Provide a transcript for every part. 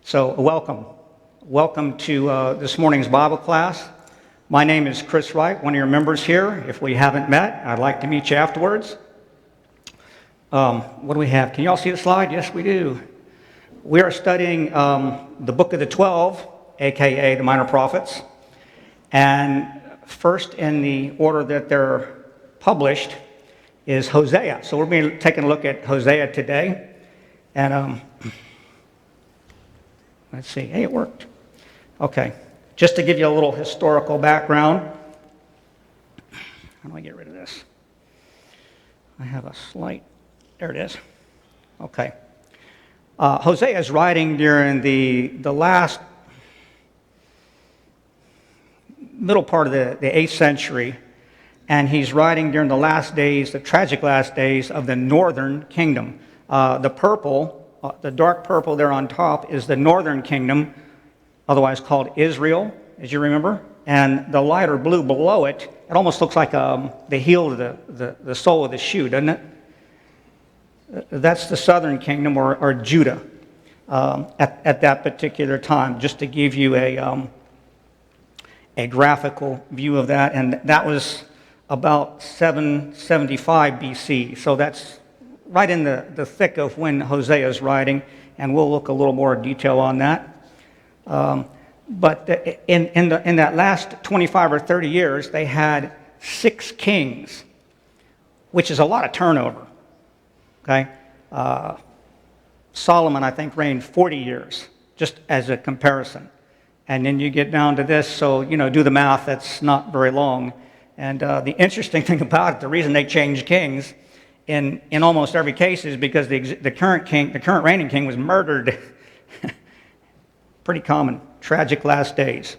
So welcome. Welcome to this morning's Bible class. My name is Chris Wright, one of your members here. If we haven't met, I'd like to meet you afterwards. What do we have? Can you all see the slide? Yes, we do. We are studying the book of the 12, aka the Minor Prophets. And first in the order that they're published is Hosea. So we're going to be taking a look at Hosea today. And let's see. Hey, it worked. Okay. Just to give you a little historical background. How do I get rid of this? I have a slight... There it is. Okay. Hosea is writing during the last middle part of the 8th century, and he's writing during the last days, the tragic last days of the northern kingdom. The purple, the dark purple there on top is the northern kingdom, otherwise called Israel, as you remember, and the lighter blue below it, it almost looks like the heel of the sole of the shoe, doesn't it? That's the southern kingdom, or Judah, at that particular time, just to give you a graphical view of that. And that was about 775 BC, so that's right in the thick of when Hosea is writing, and we'll look a little more detail on that. But in that last 25 or 30 years, they had 6 kings, which is a lot of turnover. Okay, Solomon, I think, reigned 40 years, just as a comparison. And then you get down to this, so, do the math, that's not very long. And the interesting thing about it, the reason they changed kings in almost every case is because the current reigning king was murdered. Pretty common, tragic last days.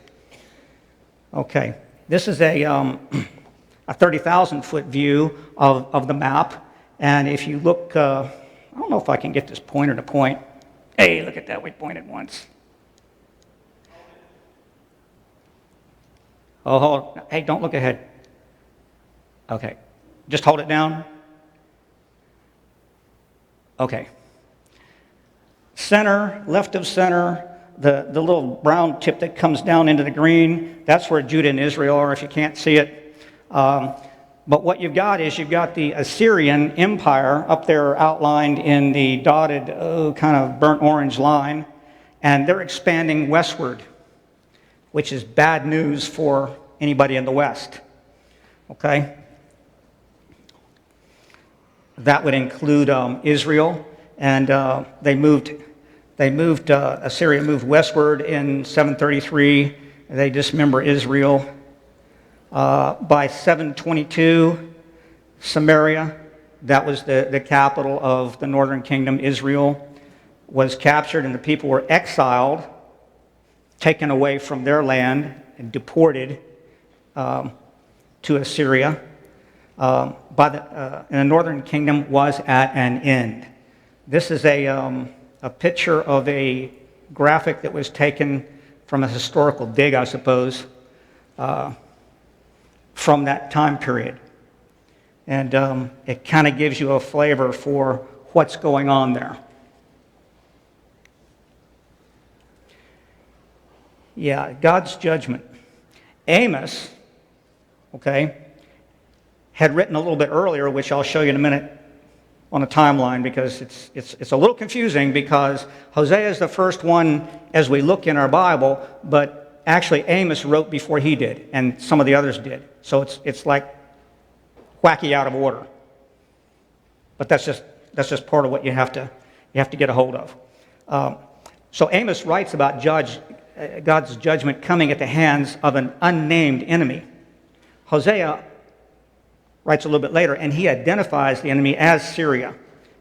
Okay, this is a 30,000-foot view of the map. And if you look, I don't know if I can get this pointer to point. Hey, look at that, we pointed once. Oh, hold. Hey, don't look ahead. Okay, just hold it down. Okay. Center, left of center, the little brown tip that comes down into the green, that's where Judah and Israel are, if you can't see it. But what you've got is you've got the Assyrian Empire up there outlined in the dotted, kind of burnt orange line, and they're expanding westward, which is bad news for anybody in the West. Okay? That would include Israel, and Assyria moved westward in 733. They dismember Israel. By 722, Samaria, that was the capital of the northern kingdom, Israel, was captured, and the people were exiled, taken away from their land, and deported to Assyria. And the northern kingdom was at an end. This is a picture of a graphic that was taken from a historical dig, I suppose, from that time period. And it kind of gives you a flavor for what's going on there. Yeah, God's judgment. Amos, had written a little bit earlier, which I'll show you in a minute on a timeline, because it's a little confusing, because Hosea is the first one as we look in our Bible, but actually Amos wrote before he did, and some of the others did. So it's like wacky out of order. But that's just part of what you have to get a hold of. So Amos writes about God's judgment coming at the hands of an unnamed enemy. Hosea writes a little bit later, and he identifies the enemy as Syria.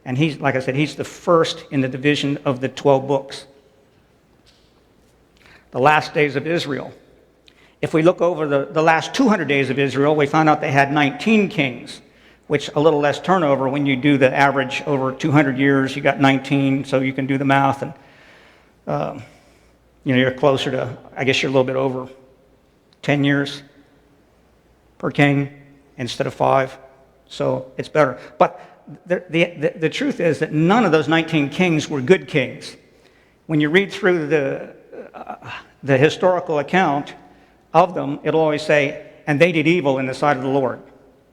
And he's, like I said, he's the first in the division of the 12 books. The last days of Israel. If we look over the last 200 days of Israel, we find out they had 19 kings, which a little less turnover when you do the average over 200 years. You got 19, so you can do the math, and you're closer to, I guess you're a little bit over 10 years per king instead of 5, so it's better. But the truth is that none of those 19 kings were good kings. when you read through the historical account of them, it'll always say, and they did evil in the sight of the Lord.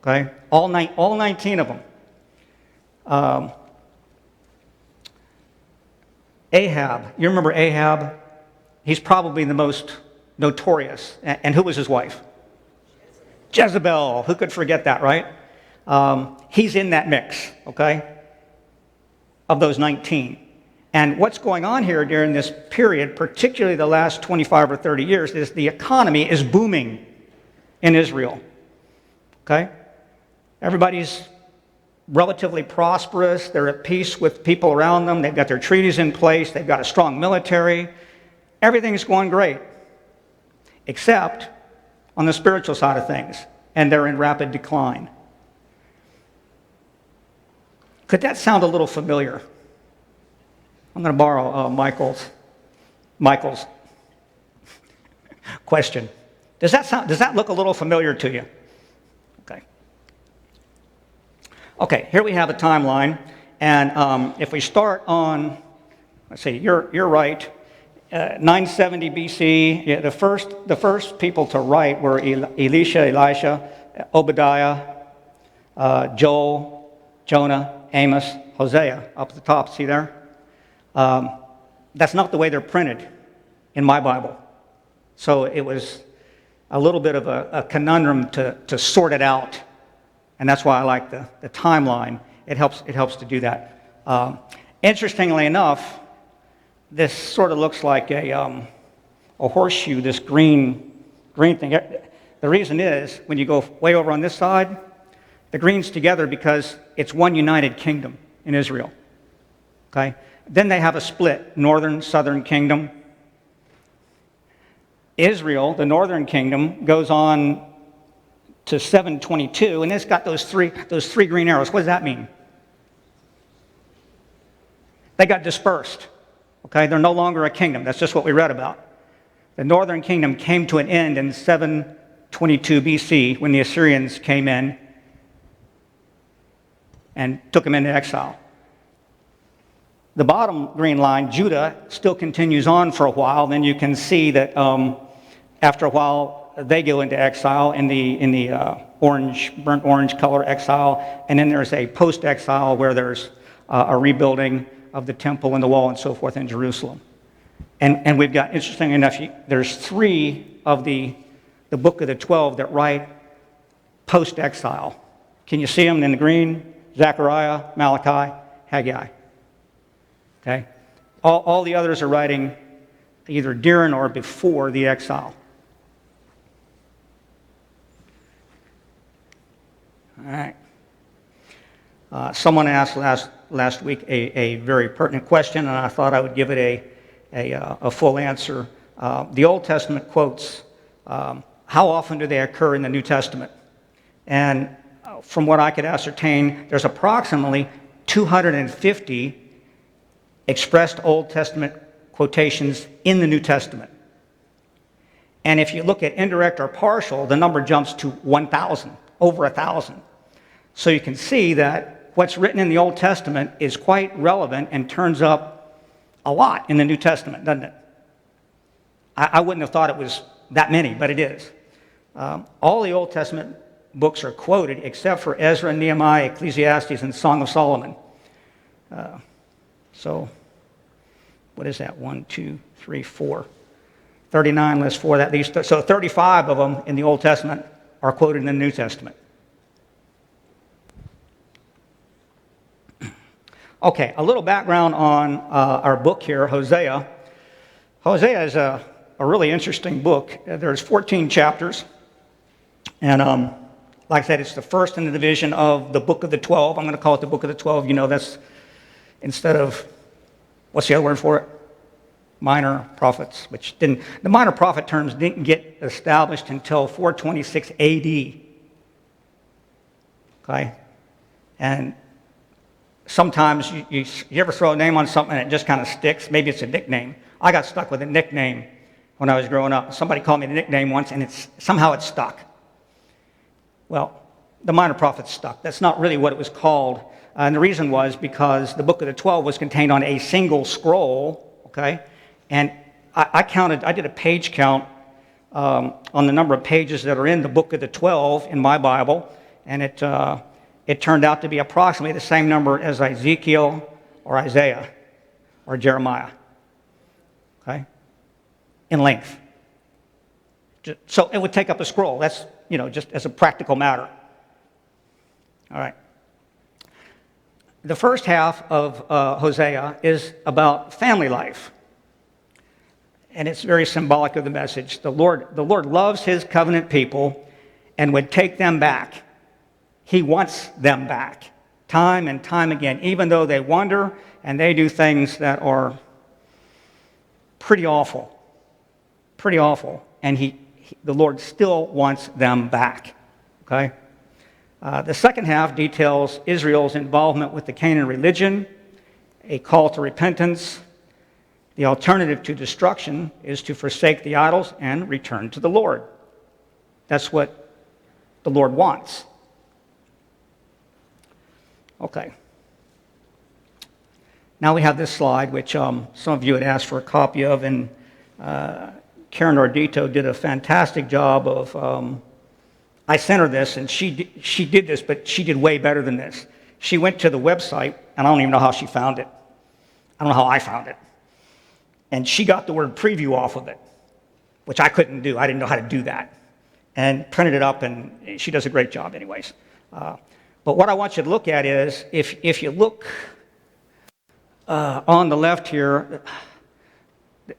Okay? All 19 of them. Ahab, you remember Ahab? He's probably the most notorious. And who was his wife? Jezebel. Who could forget that, right? He's in that mix, okay, of those 19. And what's going on here during this period, particularly the last 25 or 30 years, is the economy is booming in Israel, okay? Everybody's relatively prosperous. They're at peace with people around them. They've got their treaties in place. They've got a strong military. Everything's going great, except on the spiritual side of things, and they're in rapid decline. Could that sound a little familiar? I'm going to borrow Michael's question. Does that look a little familiar to you? Okay, here we have a timeline, and if we start on, let's see, you're right, 970 BC. Yeah, the first people to write were Elisha, Obadiah, Joel, Jonah, Amos, Hosea, up at the top. See there? That's not the way they're printed in my Bible. So it was a little bit of a conundrum to sort it out. And that's why I like the timeline. It helps to do that. Interestingly enough, this sort of looks like a horseshoe, this green thing. The reason is, when you go way over on this side, the green's together because it's one united kingdom in Israel. Okay? Then they have a split, northern, southern kingdom. Israel, the northern kingdom, goes on to 722, and it's got those three green arrows. What does that mean? They got dispersed. Okay, they're no longer a kingdom. That's just what we read about. The northern kingdom came to an end in 722 BC when the Assyrians came in and took them into exile. The bottom green line, Judah, still continues on for a while. Then you can see that after a while, they go into exile in the burnt orange color exile, and then there's a post-exile where there's a rebuilding of the temple and the wall and so forth in Jerusalem. And we've got, interesting enough, there's 3 of the book of the 12 that write post-exile. Can you see them in the green? Zechariah, Malachi, Haggai. Okay? All the others are writing either during or before the exile. All right. Someone asked last week a very pertinent question, and I thought I would give it a full answer. The Old Testament quotes, how often do they occur in the New Testament? And from what I could ascertain, there's approximately 250 expressed Old Testament quotations in the New Testament. And if you look at indirect or partial, the number jumps to 1,000, over 1,000. So you can see that what's written in the Old Testament is quite relevant and turns up a lot in the New Testament, doesn't it? I wouldn't have thought it was that many, but it is. All the Old Testament books are quoted except for Ezra, Nehemiah, Ecclesiastes, and Song of Solomon. So what is that? 1, 2, 3, 4. 39 less 4. That leaves so 35 of them in the Old Testament are quoted in the New Testament. Okay, a little background on our book here, Hosea. Hosea is a really interesting book. There's 14 chapters. And like I said, it's the first in the division of the book of the 12. I'm going to call it the book of the 12. You know, that's instead of, what's the other word for it? Minor prophets, which didn't, the minor prophet terms didn't get established until 426 AD. Okay? And sometimes you ever throw a name on something and it just kind of sticks. Maybe it's a nickname. I got stuck with a nickname when I was growing up. Somebody called me the nickname once, and somehow it stuck. Well, the minor prophets stuck. That's not really what it was called. And the reason was because the book of the 12 was contained on a single scroll, okay? And I did a page count on the number of pages that are in the book of the 12 in my Bible, and it turned out to be approximately the same number as Ezekiel or Isaiah or Jeremiah, okay, in length. So it would take up a scroll. That's, just as a practical matter. All right. The first half of Hosea is about family life. And it's very symbolic of the message. The Lord loves his covenant people and would take them back. He wants them back time and time again, even though they wander and they do things that are pretty awful. Pretty awful. And the Lord still wants them back. Okay? The second half details Israel's involvement with the Canaan religion, a call to repentance. The alternative to destruction is to forsake the idols and return to the Lord. That's what the Lord wants. Okay. Now we have this slide, which some of you had asked for a copy of, and Karen Ardito did a fantastic job of... I sent her this, and she did this, but she did way better than this. She went to the website, and I don't even know how she found it. I don't know how I found it. And she got the word preview off of it, which I couldn't do. I didn't know how to do that. And printed it up, and she does a great job anyways. But what I want you to look at is, if you look on the left here,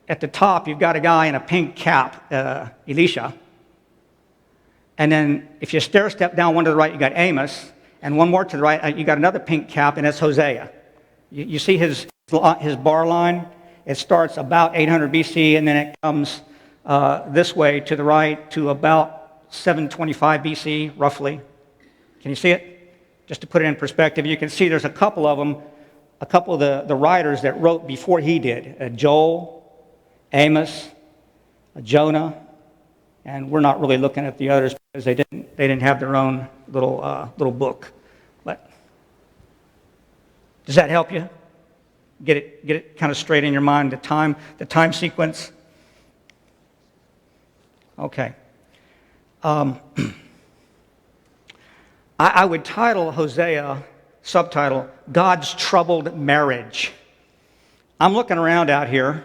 at the top, you've got a guy in a pink cap, Elisha. And then if you step down one to the right, you got Amos, and one more to the right, you got another pink cap, and it's Hosea. You see his bar line? It starts about 800 BC, and then it comes this way to the right to about 725 BC, roughly. Can you see it? Just to put it in perspective, you can see there's a couple of them, a couple of the writers that wrote before he did. Joel, Amos, Jonah, and we're not really looking at the others because they didn't have their own little book. But does that help you? Get it kind of straight in your mind, the time sequence. Okay. I would title Hosea, subtitle, God's Troubled Marriage. I'm looking around out here,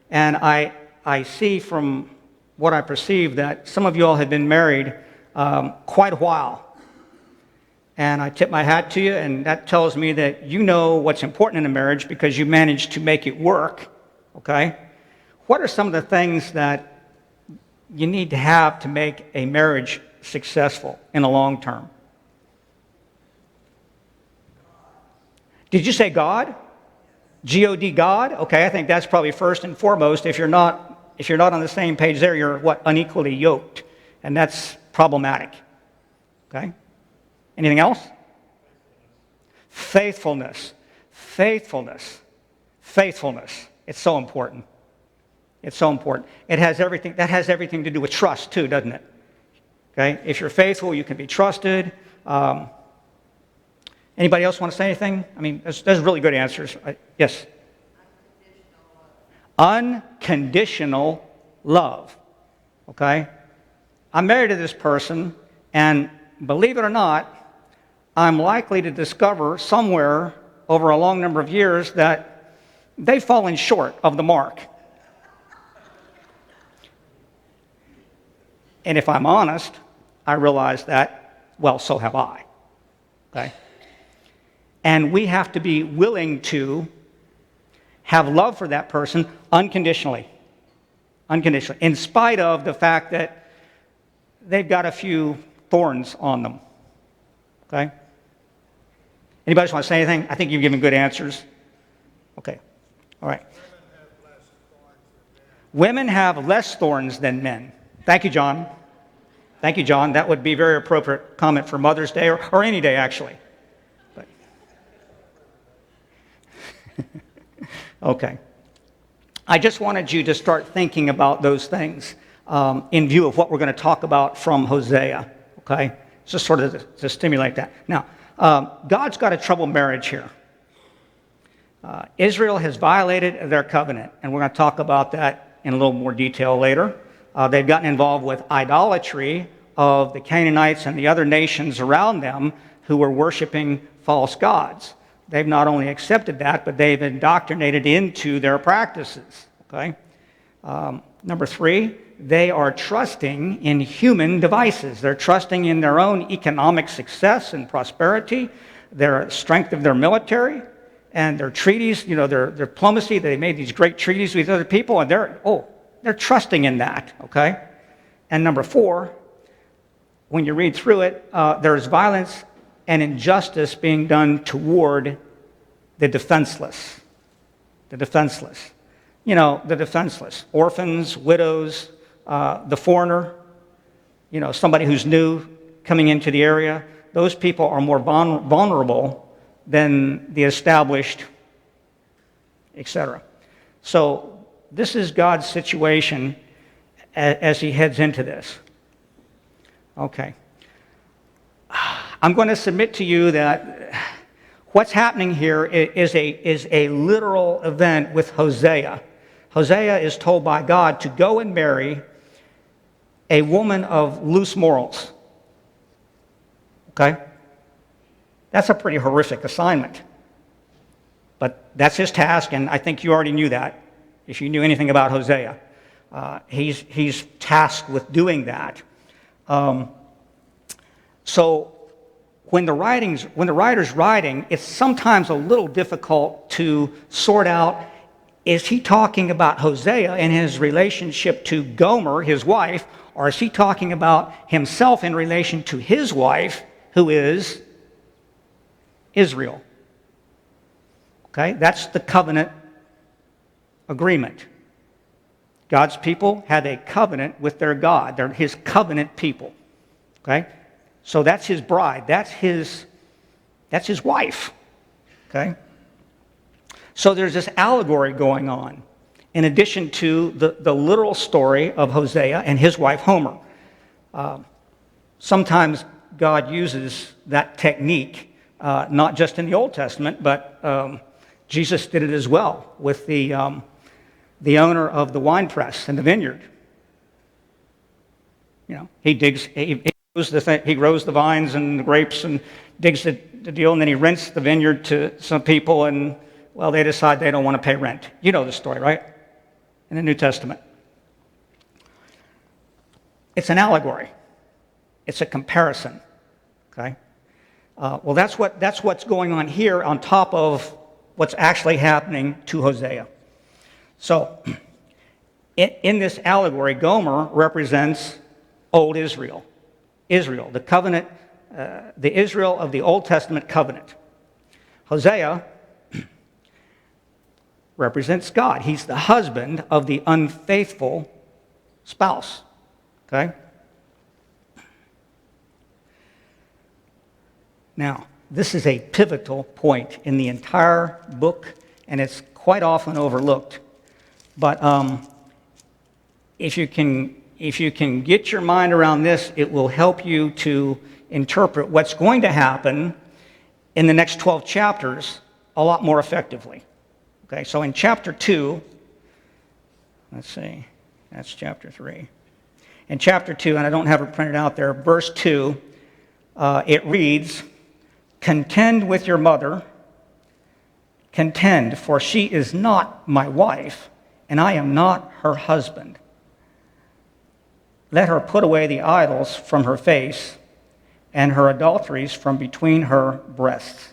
and I see from what I perceive that some of you all have been married quite a while. And I tip my hat to you, and that tells me that you know what's important in a marriage because you managed to make it work, okay? What are some of the things that you need to have to make a marriage successful in the long term? Did you say God? G-O-D, God? Okay, I think that's probably first and foremost. If you're not on the same page there, you're unequally yoked, and that's problematic. Okay? Anything else? Faithfulness. It's so important. It's so important. That has everything to do with trust too, doesn't it? Okay? If you're faithful, you can be trusted. Anybody else want to say anything? I mean, there's really good answers. Yes? Unconditional love. Okay? I'm married to this person, and believe it or not, I'm likely to discover somewhere over a long number of years that they've fallen short of the mark. And if I'm honest, I realize that, well, so have I. Okay? And we have to be willing to have love for that person unconditionally, in spite of the fact that they've got a few thorns on them. Okay? Anybody else want to say anything? I think you've given good answers. Okay. All right. Women have less thorns than men. Thank you, John. Thank you, John. That would be a very appropriate comment for Mother's Day or any day, actually. But okay. I just wanted you to start thinking about those things in view of what we're going to talk about from Hosea. Okay? Just sort of to stimulate that. Now, God's got a troubled marriage here. Israel has violated their covenant, and we're going to talk about that in a little more detail later. They've gotten involved with idolatry of the Canaanites and the other nations around them who were worshiping false gods. They've not only accepted that, but they've indoctrinated into their practices. Okay. Number 3, they are trusting in human devices. They're trusting in their own economic success and prosperity, their strength of their military, and their treaties, their diplomacy. They made these great treaties with other people, and they're trusting in that, okay? And number 4, when you read through it, there's violence and injustice being done toward the defenseless. The defenseless. The defenseless. Orphans, widows, the foreigner, somebody who's new coming into the area. Those people are more vulnerable than the established, etc. So this is God's situation as he heads into this. Okay. I'm going to submit to you that what's happening here is a literal event with Hosea. Hosea is told by God to go and marry a woman of loose morals. Okay? That's a pretty horrific assignment. But that's his task, and I think you already knew that if you knew anything about Hosea. He's tasked with doing that. So when the writer's writing, it's sometimes a little difficult to sort out, is he talking about Hosea and his relationship to Gomer, his wife, or is he talking about himself in relation to his wife, who is Israel? Okay, that's the covenant agreement. God's people had a covenant with their God. They're his covenant people. Okay? So that's his bride. That's his wife. Okay? So there's this allegory going on in addition to the literal story of Hosea and his wife Homer. Sometimes God uses that technique, not just in the Old Testament, but Jesus did it as well with the owner of the wine press and the vineyard. He grows the vines and the grapes and digs the deal, and then he rents the vineyard to some people, and they decide they don't want to pay rent. You know the story, right? In the New Testament. It's an allegory. It's a comparison. Okay? That's what's going on here on top of what's actually happening to Hosea. So, in this allegory, Gomer represents old Israel. Israel, the covenant, the Israel of the Old Testament covenant. Hosea represents God. He's the husband of the unfaithful spouse. Okay? Now, this is a pivotal point in the entire book, and it's quite often overlooked. But if you can get your mind around this, it will help you to interpret what's going to happen in the next 12 chapters a lot more effectively. Okay, so in chapter 2, let's see, that's chapter 3. In chapter 2, and I don't have it printed out there, verse 2, it reads, "Contend with your mother, contend, for she is not my wife, and I am not her husband. Let her put away the idols from her face, and her adulteries from between her breasts."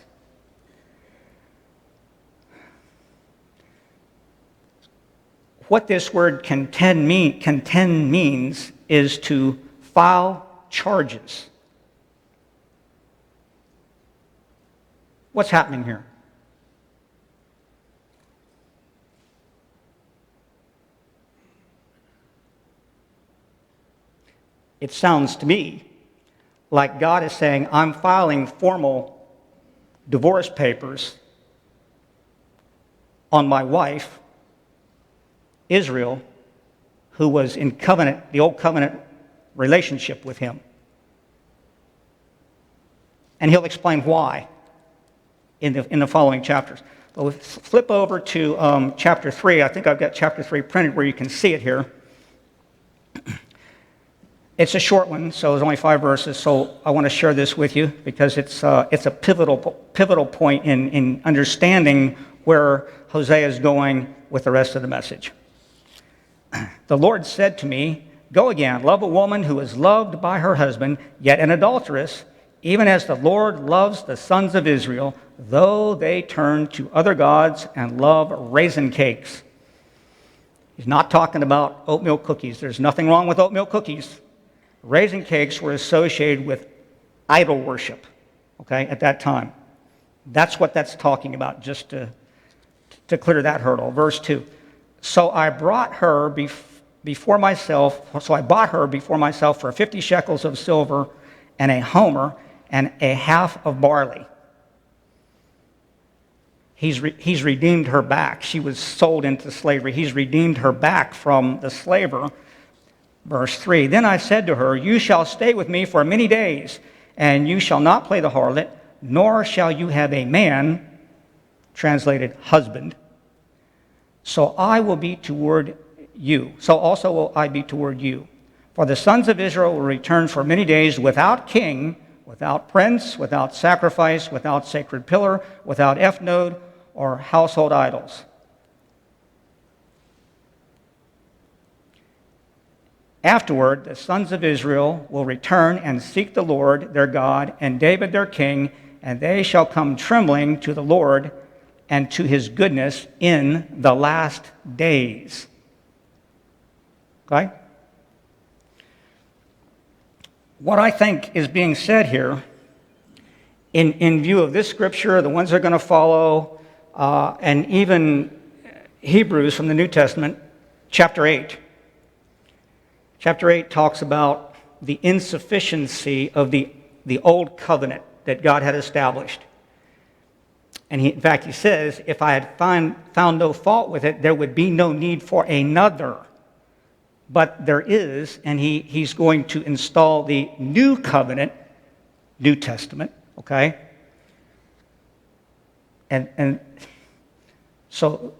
What this word contend means is to file charges. What's happening here? It sounds to me like God is saying, I'm filing formal divorce papers on my wife, Israel, who was in covenant, the old covenant relationship with him. And he'll explain why. in the following chapters. But we flip over to chapter 3. I think I've got chapter 3 printed where you can see it here. It's a short one, so it's only 5 verses, so I want to share this with you because it's a pivotal point in understanding where Hosea is going with the rest of the message. The Lord said to me, "Go again, love a woman who is loved by her husband, yet an adulteress, even as the Lord loves the sons of Israel, though they turn to other gods and love raisin cakes." He's not talking about oatmeal cookies. There's nothing wrong with oatmeal cookies. Raisin cakes were associated with idol worship, okay, at that time. That's what that's talking about, just to clear that hurdle. Verse 2. So I bought her before myself for 50 shekels of silver and a homer and a half of barley. He's redeemed her back. She was sold into slavery. He's redeemed her back from the slaver. Verse 3, then I said to her, "You shall stay with me for many days, and you shall not play the harlot, nor shall you have a man," translated husband, "so I will be toward you. So also will I be toward you. For the sons of Israel will return for many days without king, without prince, without sacrifice, without sacred pillar, without ephod or household idols." Afterward, the sons of Israel will return and seek the Lord their God and David their king, and they shall come trembling to the Lord and to his goodness in the last days. Okay? What I think is being said here, in view of this scripture, the ones that are going to follow, and even Hebrews from the New Testament, chapter 8. Chapter 8 talks about the insufficiency of the old covenant that God had established. And in fact, he says, if I had found no fault with it, there would be no need for another. But there is, and he's going to install the new covenant, New Testament, okay? And so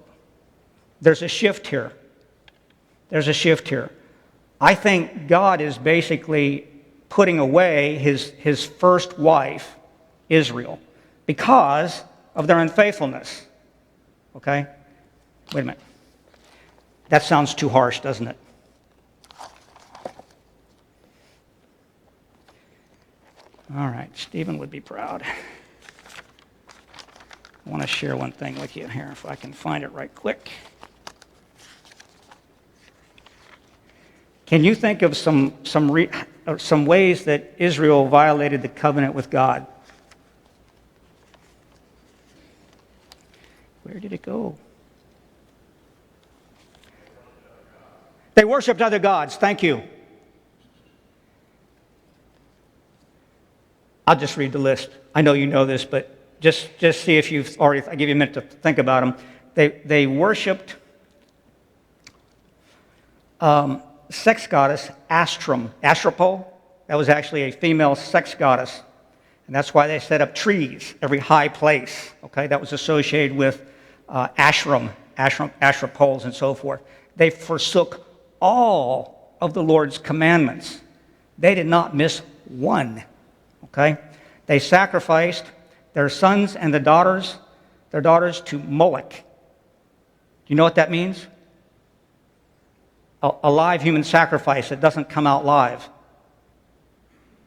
there's a shift here. There's a shift here. I think God is basically putting away his first wife, Israel, because of their unfaithfulness. Okay? Wait a minute. That sounds too harsh, doesn't it? All right, Stephen would be proud. I want to share one thing with you here, if I can find it right quick. Can you think of some ways that Israel violated the covenant with God? Where did it go? They worshipped other gods. Thank you. I'll just read the list. I know you know this, but just see if you've already. I'll give you a minute to think about them. They worshipped sex goddess Astropol. That was actually a female sex goddess. And that's why they set up trees every high place. Okay, that was associated with ashram poles and so forth. They forsook all of the Lord's commandments. They did not miss one. Okay, they sacrificed their sons and their daughters to Moloch. Do you know what that means? A live human sacrifice that doesn't come out live.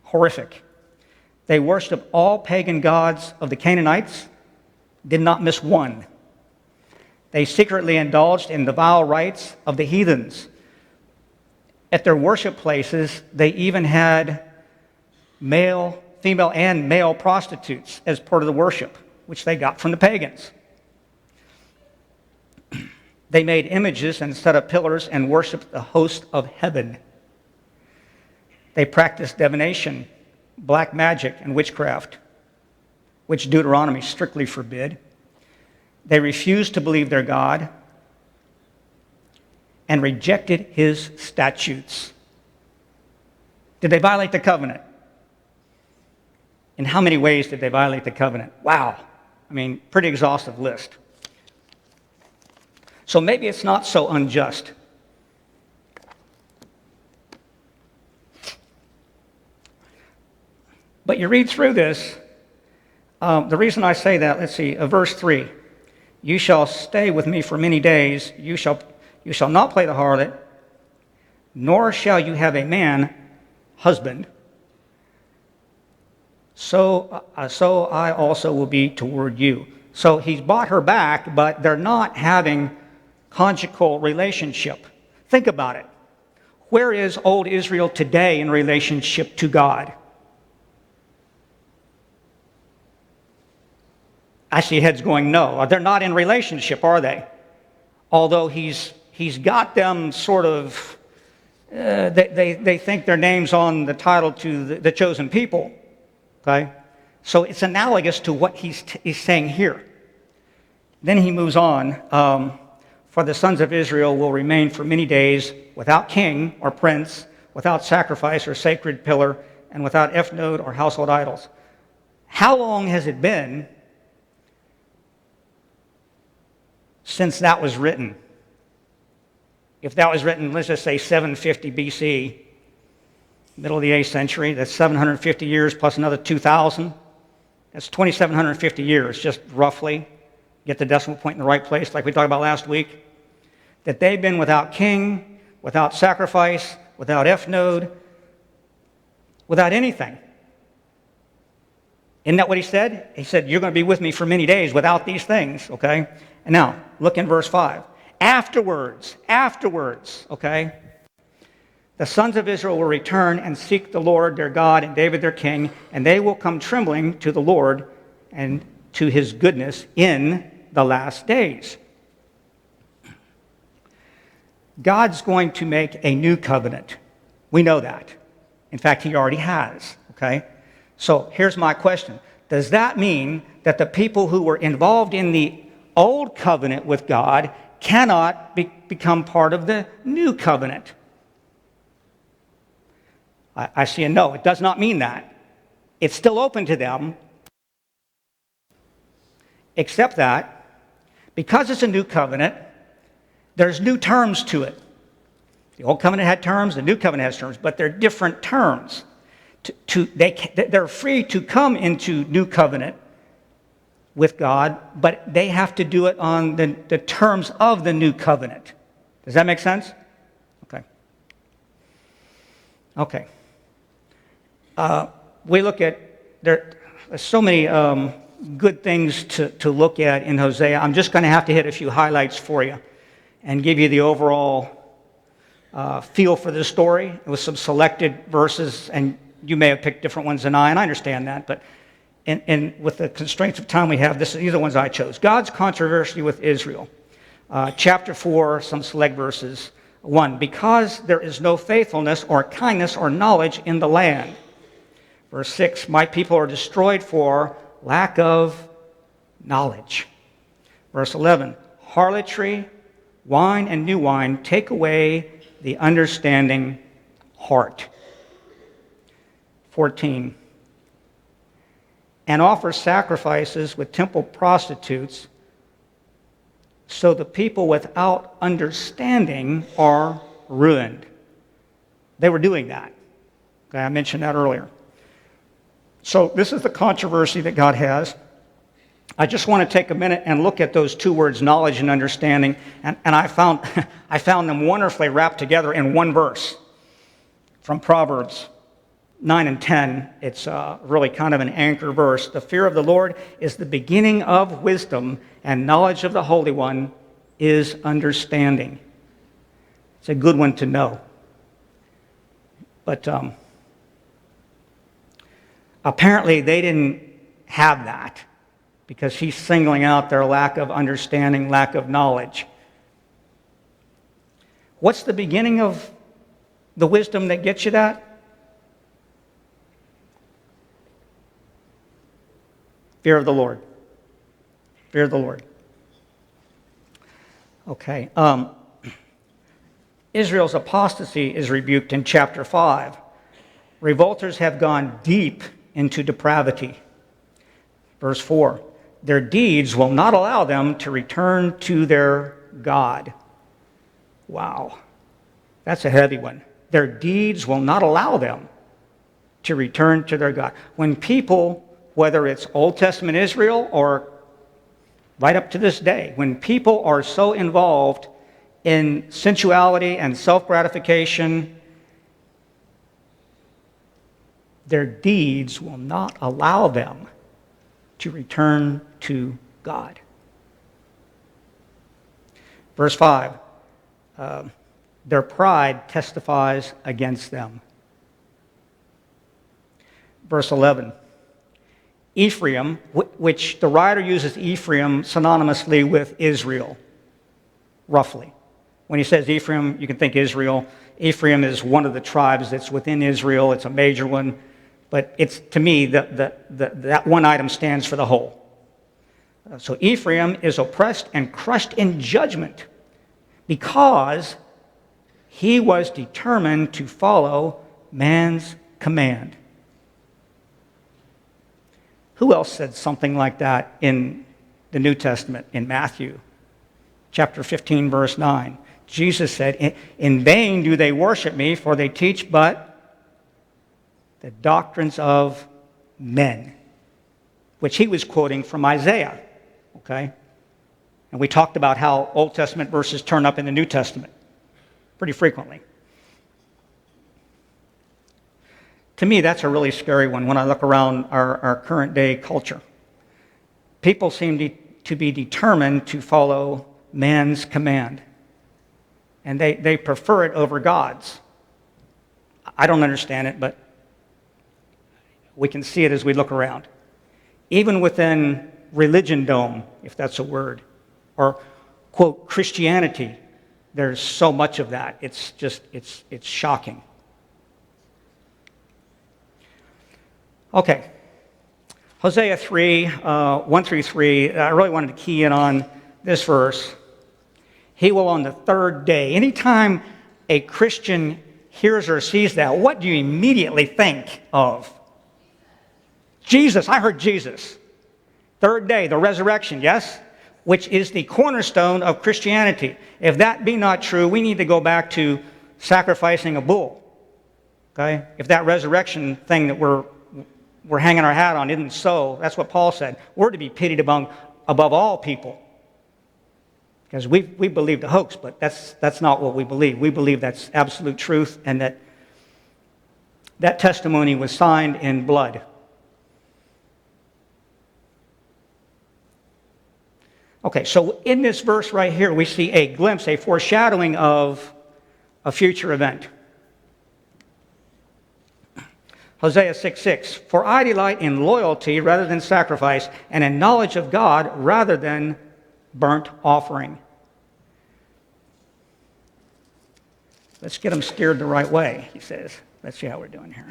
Horrific. They worshiped all pagan gods of the Canaanites, did not miss one. They secretly indulged in the vile rites of the heathens. At their worship places, they even had female and male prostitutes as part of the worship, which they got from the pagans. They made images and set up pillars and worshiped the host of heaven. They practiced divination, black magic, and witchcraft, which Deuteronomy strictly forbid. They refused to believe their God and rejected his statutes. Did they violate the covenant? In how many ways did they violate the covenant? Wow. I mean, pretty exhaustive list. So maybe it's not so unjust. But you read through this, the reason I say that, let's see, verse 3. You shall stay with me for many days. You shall not play the harlot, nor shall you have a man, husband. So I also will be toward you. So he's bought her back, but they're not having conjugal relationship. Think about it. Where is old Israel today in relationship to God? I see heads going, no. They're not in relationship, are they? Although he's got them sort of, they think their name's on the title to the chosen people. Okay? So it's analogous to what he's saying here. Then he moves on. For the sons of Israel will remain for many days without king or prince, without sacrifice or sacred pillar, and without ephod or household idols. How long has it been since that was written? If that was written, let's just say 750 BC, middle of the 8th century, that's 750 years plus another 2,000. That's 2,750 years, just roughly. Get the decimal point in the right place, like we talked about last week. That they've been without king, without sacrifice, without ephod, without anything. Isn't that what he said? He said, you're going to be with me for many days without these things, okay? And now, look in verse 5. Afterwards, okay? The sons of Israel will return and seek the Lord their God and David their king, and they will come trembling to the Lord and to his goodness in the last days. God's going to make a new covenant. We know that. In fact, he already has, okay? So here's my question. Does that mean that the people who were involved in the old covenant with God cannot become part of the new covenant? I see a no. It does not mean that. It's still open to them, except that because it's a new covenant, there's new terms to it. The old covenant had terms, the new covenant has terms, but they're different terms. They're free to come into new covenant with God, but they have to do it on the terms of the new covenant. Does that make sense? Okay. We look at, there's so many good things to look at in Hosea. I'm just going to have to hit a few highlights for you and give you the overall feel for the story with some selected verses, and you may have picked different ones than I, and I understand that, but and with the constraints of time we have, these are the ones I chose. God's controversy with Israel. Chapter 4, some select verses. 1, because there is no faithfulness or kindness or knowledge in the land. Verse 6, my people are destroyed for lack of knowledge. Verse 11, harlotry, wine and new wine take away the understanding heart. 14, and offer sacrifices with temple prostitutes, so the people without understanding are ruined. They were doing that. Okay, I mentioned that earlier. So this is the controversy that God has. I just want to take a minute and look at those two words, knowledge and understanding, and I found them wonderfully wrapped together in one verse from Proverbs 9 and 10. It's really kind of an anchor verse. The fear of the Lord is the beginning of wisdom, and knowledge of the Holy One is understanding. It's a good one to know. But apparently they didn't have that, because he's singling out their lack of understanding, lack of knowledge. What's the beginning of the wisdom that gets you that? Fear of the Lord. Fear of the Lord. Okay. Israel's apostasy is rebuked in chapter 5. Revolters have gone deep into depravity. Verse 4. their deeds will not allow them to return to their God. Wow, that's a heavy one. Their deeds will not allow them to return to their God. When people, whether it's Old Testament Israel or right up to this day, when people are so involved in sensuality and self-gratification, their deeds will not allow them to return to God. Verse 5, their pride testifies against them. Verse 11, Ephraim, which the writer uses Ephraim synonymously with Israel, roughly. When he says Ephraim, you can think Israel. Ephraim is one of the tribes that's within Israel. It's a major one. But it's, to me, that one item stands for the whole. So Ephraim is oppressed and crushed in judgment because he was determined to follow man's command. Who else said something like that in the New Testament? In Matthew chapter 15, verse 9. Jesus said, "In vain do they worship me, for they teach but the doctrines of men," which he was quoting from Isaiah, okay? And we talked about how Old Testament verses turn up in the New Testament pretty frequently. To me, that's a really scary one when I look around our current day culture. People seem to be determined to follow man's command, and they prefer it over God's. I don't understand it, but we can see it as we look around. Even within religion-dom, if that's a word, or, quote, Christianity, there's so much of that. It's shocking. Okay. Hosea 3, 1 through 3, I really wanted to key in on this verse. He will on the third day. Anytime a Christian hears or sees that, what do you immediately think of? Jesus. I heard Jesus. Third day, the resurrection, yes? Which is the cornerstone of Christianity. If that be not true, we need to go back to sacrificing a bull. Okay? If that resurrection thing that we're hanging our hat on isn't so, that's what Paul said. We're to be pitied above all people. Because we believe the hoax, but that's not what we believe. We believe that's absolute truth, and that testimony was signed in blood. Okay, so in this verse right here, we see a glimpse, a foreshadowing of a future event. Hosea 6:6, "For I delight in loyalty rather than sacrifice, and in knowledge of God rather than burnt offering." Let's get them steered the right way, he says. Let's see how we're doing here.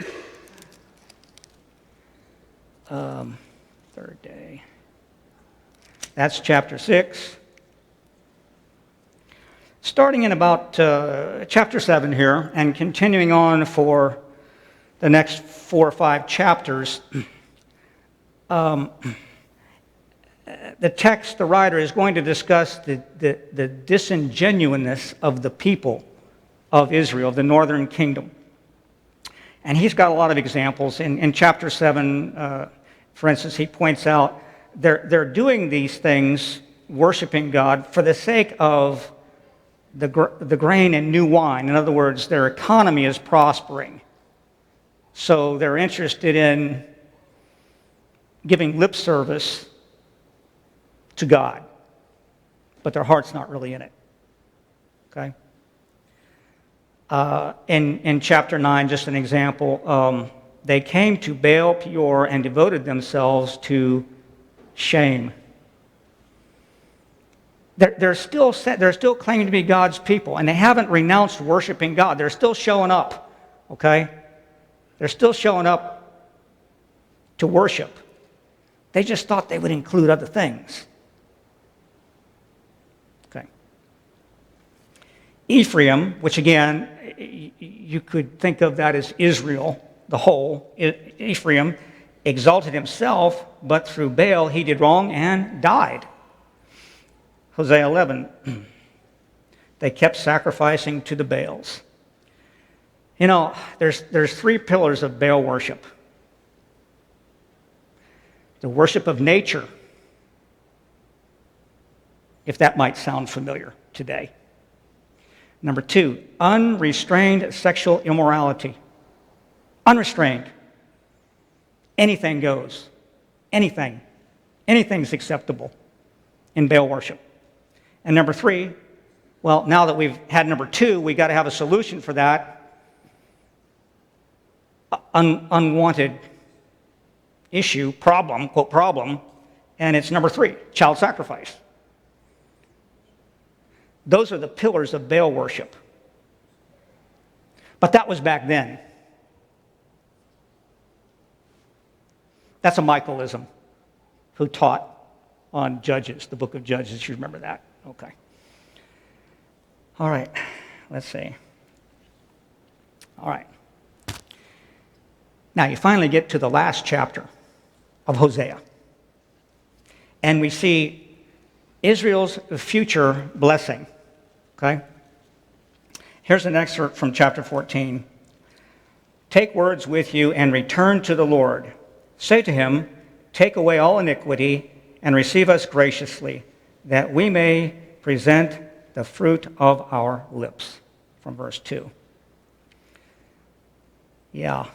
Third day. That's chapter 6. Starting in about chapter 7 here, and continuing on for the next 4 or 5 chapters, the text, the writer, is going to discuss the disingenuousness of the people of Israel, the northern kingdom. And he's got a lot of examples. In chapter 7, for instance, he points out they're doing these things, worshiping God, for the sake of the grain and new wine. In other words, their economy is prospering. So they're interested in giving lip service to God, but their heart's not really in it. Okay? In chapter 9, just an example, they came to Baal Peor and devoted themselves to shame. They're still claiming to be God's people, and they haven't renounced worshiping God. They're still showing up, okay? They're still showing up to worship. They just thought they would include other things. Okay. Ephraim, which again, you could think of that as Israel, the whole. Ephraim exalted himself, but through Baal he did wrong and died. Hosea 11. They kept sacrificing to the Baals. You know, there's three pillars of Baal worship. The worship of nature, if that might sound familiar today. Number two, unrestrained sexual immorality. Unrestrained. Anything goes. Anything. Anything's acceptable in Baal worship. And number three, well, now that we've had number two, we got to have a solution for that unwanted issue, problem, quote problem, and it's number three, child sacrifice. Those are the pillars of Baal worship. But that was back then. That's a Michaelism who taught on Judges, the book of Judges. You remember that? Okay. All right. Let's see. All right. Now you finally get to the last chapter of Hosea. And we see Israel's future blessing. Okay? Here's an excerpt from chapter 14. Take words with you and return to the Lord. Say to him, take away all iniquity and receive us graciously, that we may present the fruit of our lips. From verse 2. Yeah.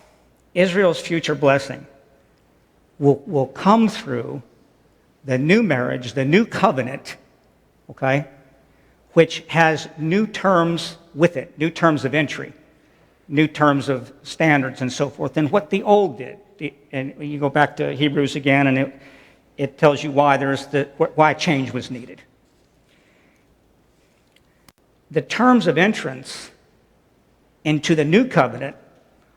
Israel's future blessing will come through the new marriage, the new covenant, okay, which has new terms with it, new terms of entry, new terms of standards and so forth, than what the old did. And you go back to Hebrews again, and it tells you why why change was needed. The terms of entrance into the new covenant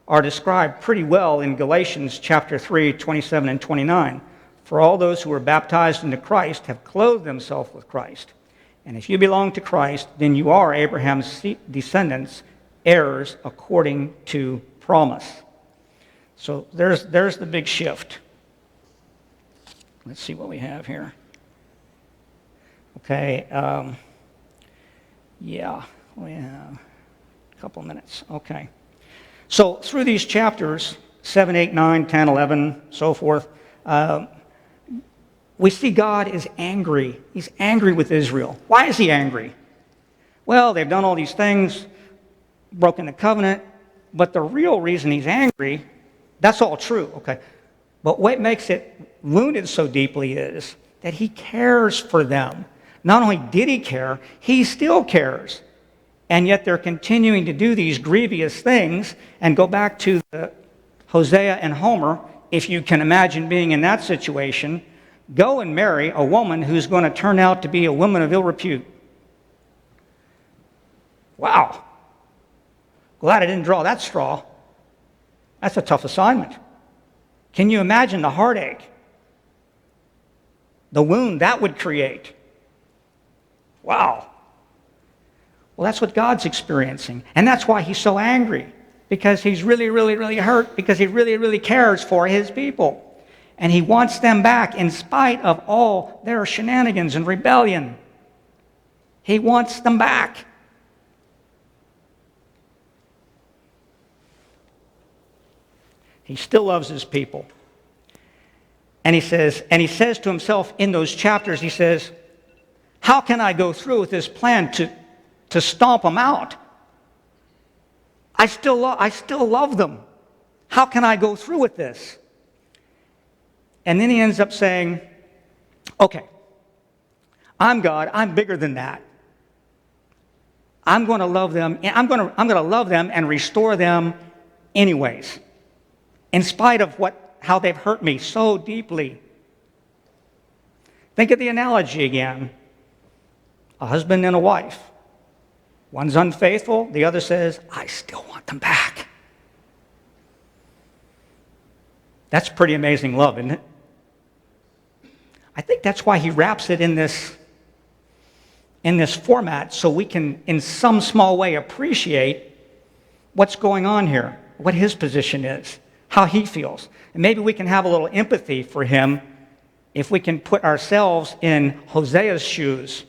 are described pretty well in Galatians chapter 3, 27 and 29. For all those who were baptized into Christ have clothed themselves with Christ. And if you belong to Christ, then you are Abraham's descendants, heirs according to promise. So there's the big shift. Let's see what we have here. Okay. Yeah, we have a couple minutes. Okay. So through these chapters, 7, 8, 9, 10, 11, so forth, we see God is angry. He's angry with Israel. Why is he angry? Well, they've done all these things, broken the covenant, but the real reason he's angry, that's all true, okay? But what makes it wounded so deeply is that he cares for them. Not only did he care, he still cares. And yet they're continuing to do these grievous things. And go back to Hosea and Homer, if you can imagine being in that situation, go and marry a woman who's going to turn out to be a woman of ill repute. Wow. Glad I didn't draw that straw. That's a tough assignment. Can you imagine the heartache? The wound that would create? Wow. Well, that's what God's experiencing. And that's why he's so angry. Because he's really, really, really hurt. Because he really, really cares for his people. And he wants them back in spite of all their shenanigans and rebellion. He wants them back. He still loves his people. And he says to himself in those chapters, he says, how can I go through with this plan to stomp them out? I still love them. How can I go through with this? And then he ends up saying, okay, I'm God. I'm bigger than that. I'm going to love them. I'm going to love them and restore them anyways, in spite of how they've hurt me so deeply. Think of the analogy again. A husband and a wife. One's unfaithful, the other says, I still want them back. That's pretty amazing love, isn't it? I think that's why he wraps it in this format, so we can, in some small way, appreciate what's going on here, what his position is, how he feels. And maybe we can have a little empathy for him if we can put ourselves in Hosea's shoes.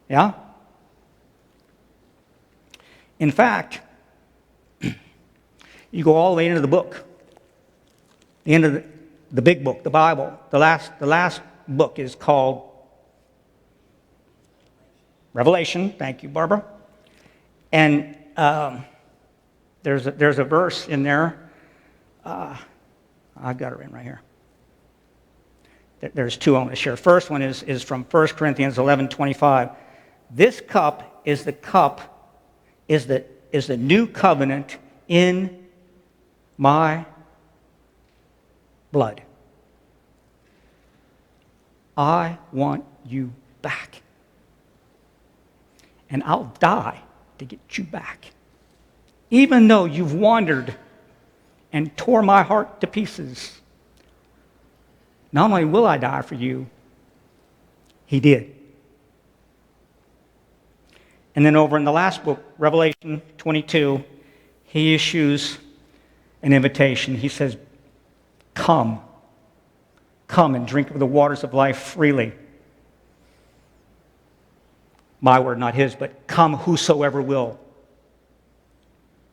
Yeah? In fact, you go all the way into the book, the end of the big book, the Bible. The last book is called Revelation. Thank you, Barbara. And there's a verse in there. I've got it in right here. There's two I want to share. First one is from 1 Corinthians 11:25. This cup is the new covenant in my blood. I want you back. And I'll die to get you back. Even though you've wandered and tore my heart to pieces, not only will I die for you, he did. And then over in the last book, Revelation 22, he issues an invitation. He says, come and drink of the waters of life freely. My word, not his, but come whosoever will.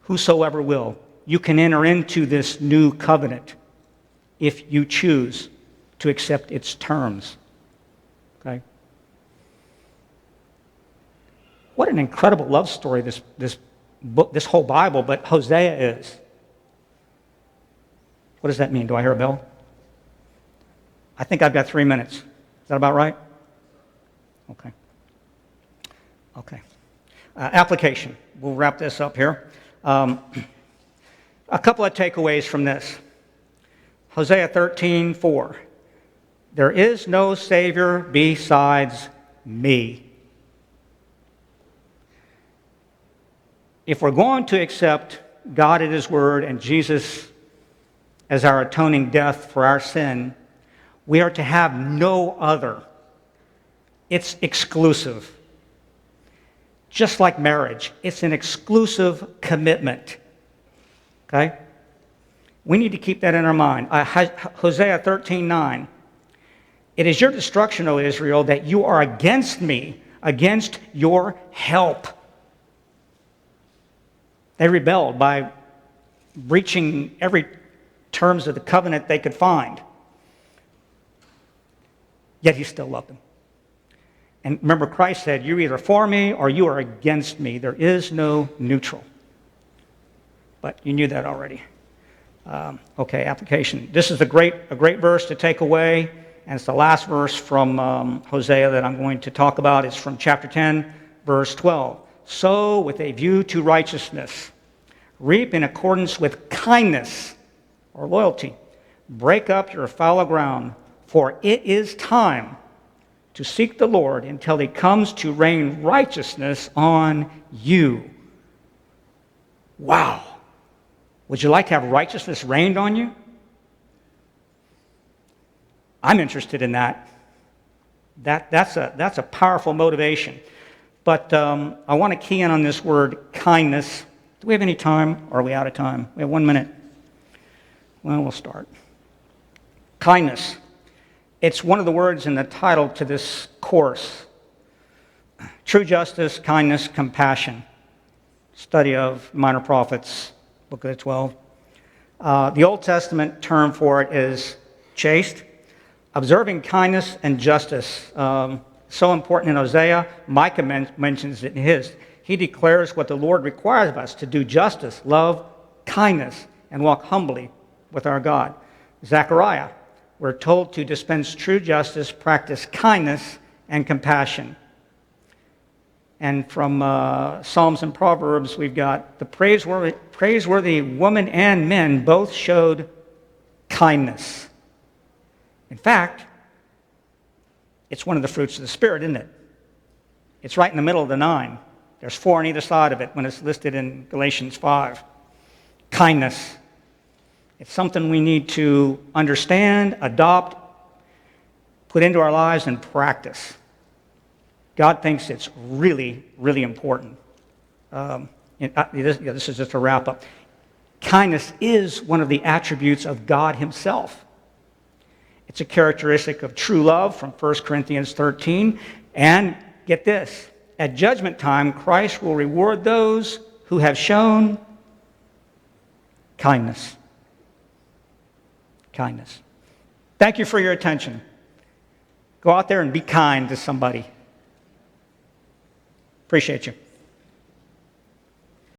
Whosoever will. You can enter into this new covenant if you choose to accept its terms. Okay? What an incredible love story this book, this whole Bible, but Hosea is. What does that mean? Do I hear a bell? I think I've got 3 minutes. Is that about right? Okay. Application. We'll wrap this up here. A couple of takeaways from this. Hosea 13:4. There is no Savior besides me. If we're going to accept God at His Word and Jesus as our atoning death for our sin, we are to have no other. It's exclusive. Just like marriage, it's an exclusive commitment. Okay? We need to keep that in our mind. Hosea 13:9. It is your destruction, O Israel, that you are against me, against your help. They rebelled by breaching every terms of the covenant they could find. Yet he still loved them. And remember, Christ said, you're either for me or you are against me. There is no neutral. But you knew that already. Okay, application. This is a great verse to take away, and it's the last verse from Hosea that I'm going to talk about. It's from chapter 10, verse 12. Sow with a view to righteousness. Reap in accordance with kindness or loyalty. Break up your fallow ground, for it is time to seek the Lord until He comes to rain righteousness on you. Wow. Would you like to have righteousness rained on you? I'm interested in that. That's a powerful motivation. But I want to key in on this word kindness. Do we have any time, or are we out of time? We have 1 minute. Well, we'll start. Kindness. It's one of the words in the title to this course. True justice, kindness, compassion. Study of Minor Prophets, Book of the 12. The Old Testament term for it is chaste. Observing kindness and justice. So important in Hosea. Micah mentions it in his. He declares what the Lord requires of us, to do justice, love, kindness, and walk humbly with our God. Zechariah. We're told to dispense true justice, practice kindness, and compassion. And from Psalms and Proverbs, we've got the praiseworthy women and men both showed kindness. In fact, it's one of the fruits of the Spirit, isn't it? It's right in the middle of the 9. There's 4 on either side of it when it's listed in Galatians 5. Kindness. It's something we need to understand, adopt, put into our lives, and practice. God thinks it's really, really important. This is just a wrap up. Kindness is one of the attributes of God himself. It's a characteristic of true love from 1 Corinthians 13. And get this, at judgment time, Christ will reward those who have shown kindness. Kindness. Thank you for your attention. Go out there and be kind to somebody. Appreciate you.